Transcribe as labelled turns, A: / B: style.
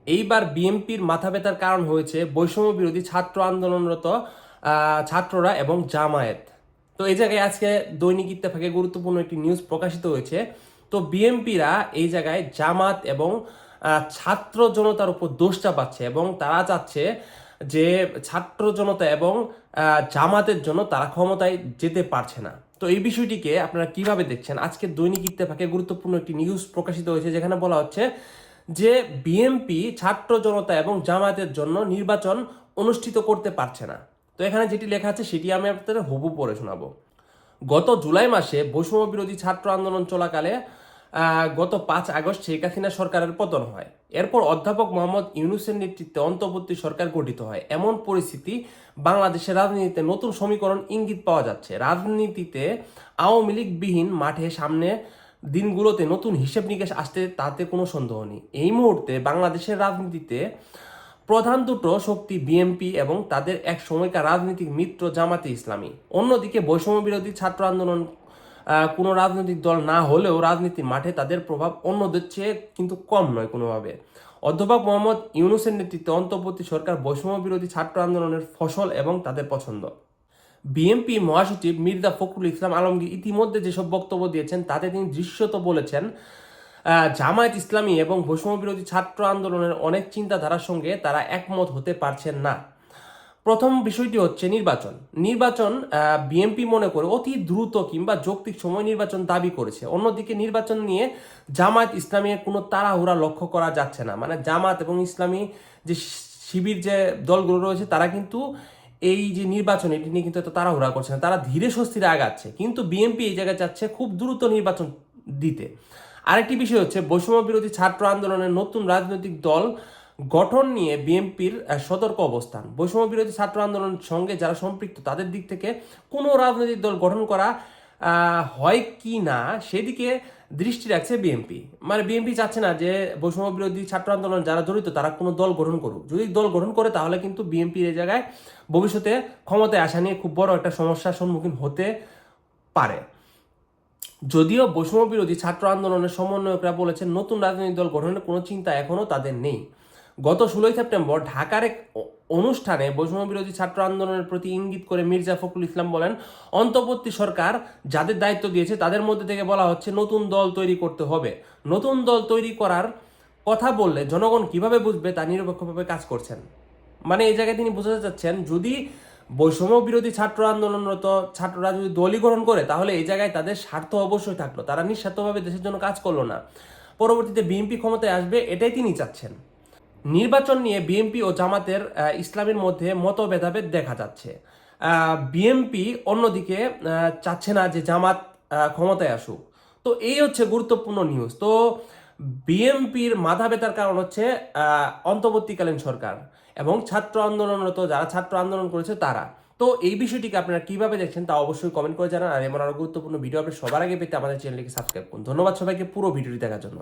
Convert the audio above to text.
A: এইবার বিএনপির মাথা ব্যথার কারণ হয়েছে বৈষম্য বিরোধী ছাত্র আন্দোলনরত ছাত্ররা এবং জামায়াত। তো এই জায়গায় আজকে দৈনিক ইত্তেফাকে গুরুত্বপূর্ণ একটি নিউজ প্রকাশিত হয়েছে। তো বিএনপিরা এই জায়গায় জামাত এবং ছাত্র জনতার উপর দোষ চাপাচ্ছে এবং তারা চাচ্ছে যে ছাত্র জনতা এবং জামাতের জন্য তারা ক্ষমতায় যেতে পারছে না। তো এই বিষয়টিকে আপনারা কিভাবে দেখছেন? আজকে দৈনিক ইত্তেফাকে গুরুত্বপূর্ণ একটি নিউজ প্রকাশিত হয়েছে, যেখানে বলা হচ্ছে যে বিএনপি ছাত্র জনতা এবং জামায়াতের জন্য নির্বাচন অনুষ্ঠিত করতে পারছে না। তো এখানে যেটি লেখা আছে সেটি আমি আপনাদের হুবহু পড়ে শোনাবো। গত জুলাই মাসে বৈষম্য বিরোধী ছাত্র আন্দোলন চলাকালে গত 5 আগস্ট শেখ হাসিনা সরকারের পতন হয়। এরপর অধ্যাপক মোহাম্মদ ইউনূসের নেতৃত্বে অন্তর্বর্তী সরকার গঠিত হয়। এমন পরিস্থিতি বাংলাদেশের রাজনীতিতে নতুন সমীকরণ ইঙ্গিত পাওয়া যাচ্ছে। রাজনীতিতে আওয়ামী লীগবিহীন মাঠে সামনে দিনগুলোতে নতুন হিসেব নিকেশ আসতে তাতে কোনো সন্দেহ নেই। এই মুহূর্তে বাংলাদেশের রাজনীতিতে প্রধান দুটো শক্তি বিএনপি এবং তাদের এক সময়কার রাজনৈতিক মিত্র জামাতে ইসলামী। অন্যদিকে বৈষম্য বিরোধী ছাত্র আন্দোলন কোনো রাজনৈতিক দল না হলেও রাজনীতির মাঠে তাদের প্রভাব অন্যদের চেয়ে কিন্তু কম নয় কোনোভাবে। অধ্যাপক মোহাম্মদ ইউনূসের নেতৃত্বে অন্তর্বর্তী সরকার বৈষম্য বিরোধী ছাত্র আন্দোলনের ফসল এবং তাদের পছন্দ। বিএনপি মহাসচিব মির্জা ফখরুল ইসলাম আলমগীর ইতিমধ্যে যেসব বক্তব্য দিয়েছেন তাতে তিনি দৃশ্যত বলেছেন জামায়াত ইসলামী এবং বৈষম্য বিরোধী ছাত্র আন্দোলনের অনেক চিন্তাধারার সঙ্গে তারা একমত হতে পারছেন না। প্রথম বিষয়টি হচ্ছে নির্বাচন বিএনপি মনে করে অতি দ্রুত কিংবা যৌক্তিক সময় নির্বাচন দাবি করেছে। অন্যদিকে নির্বাচন নিয়ে জামায়াত ইসলামীর কোনো তাড়াহুড়া লক্ষ্য করা যাচ্ছে না। মানে জামাত এবং ইসলামী যে শিবির যে দলগুলো রয়েছে তারা কিন্তু এই যে নির্বাচন এটি নিয়ে কিন্তু এত তাড়াহুড়া করছে না, তারা ধীরে সুস্থিরে আগাচ্ছে। কিন্তু বিএনপি এই জায়গায় চাচ্ছে খুব দ্রুত নির্বাচন দিতে। আরেকটি বিষয় হচ্ছে বৈষম্য বিরোধী ছাত্র আন্দোলনের নতুন রাজনৈতিক দল গঠন নিয়ে বিএনপির সতর্ক অবস্থান। বৈষম্য বিরোধী ছাত্র আন্দোলনের সঙ্গে যারা সম্পৃক্ত তাদের দিক থেকে কোনো রাজনৈতিক দল গঠন করা হয় কি না সেদিকে দৃষ্টি রাখছে বিএনপি। মানে বিএনপি চাচ্ছে না যে বৈষম্য বিরোধী ছাত্র আন্দোলন যারা জড়িত তারা কোনো দল গঠন করুক। যদি দল গঠন করে তাহলে কিন্তু বিএনপির এই জায়গায় ভবিষ্যতে ক্ষমতায় আসা নিয়ে খুব বড় একটা সমস্যার সম্মুখীন হতে পারে। যদিও বৈষম্য বিরোধী ছাত্র আন্দোলনের সমন্বয়করা বলেছেন নতুন রাজনৈতিক দল গঠনের কোনো চিন্তা এখনও তাদের নেই। গত 16 সেপ্টেম্বর ঢাকার এক অনুষ্ঠানে বৈষম্য বিরোধী ছাত্র আন্দোলনের প্রতি ইঙ্গিত করে মির্জা ফখরুল ইসলাম বলেন, অন্তর্বর্তী সরকার যাদের দায়িত্ব দিয়েছে তাদের মধ্যে থেকে বলা হচ্ছে নতুন দল তৈরি করতে হবে। নতুন দল তৈরি করার কথা বললে জনগণ কিভাবে বুঝবে তা নিরপেক্ষভাবে কাজ করছেন। মানে এই জায়গায় তিনি বোঝাতে চাচ্ছেন যদি বৈষম্য বিরোধী ছাত্র আন্দোলনরত ছাত্ররা যদি দলই গ্রহণ করে তাহলে এই জায়গায় তাদের স্বার্থ অবশ্যই থাকলো, তারা নিঃস্বার্থভাবে দেশের জন্য কাজ করলো না। পরবর্তীতে বিএনপি ক্ষমতায় আসবে এটাই তিনি চাচ্ছেন। নির্বাচন নিয়ে বিএনপি ও জামাতের ইসলামের মধ্যে মতভেদাভেদ দেখা যাচ্ছে। বিএনপি অন্যদিকে চাচ্ছে না যে জামাত ক্ষমতায় আসুক। তো এই হচ্ছে গুরুত্বপূর্ণ নিউজ। তো বিএনপির মাথা ব্যথার কারণ হচ্ছে অন্তর্বর্তীকালীন সরকার এবং ছাত্র আন্দোলনরত যারা ছাত্র আন্দোলন করেছে তারা। তো এই বিষয়টিকে আপনারা কিভাবে দেখছেন তা অবশ্যই কমেন্ট করে জানান। আর এমন আরো গুরুত্বপূর্ণ ভিডিও আপনি সবার আগে পেতে আমাদের চ্যানেলটিকে সাবস্ক্রাইব করুন। ধন্যবাদ সবাইকে পুরো ভিডিওটি দেখার জন্য।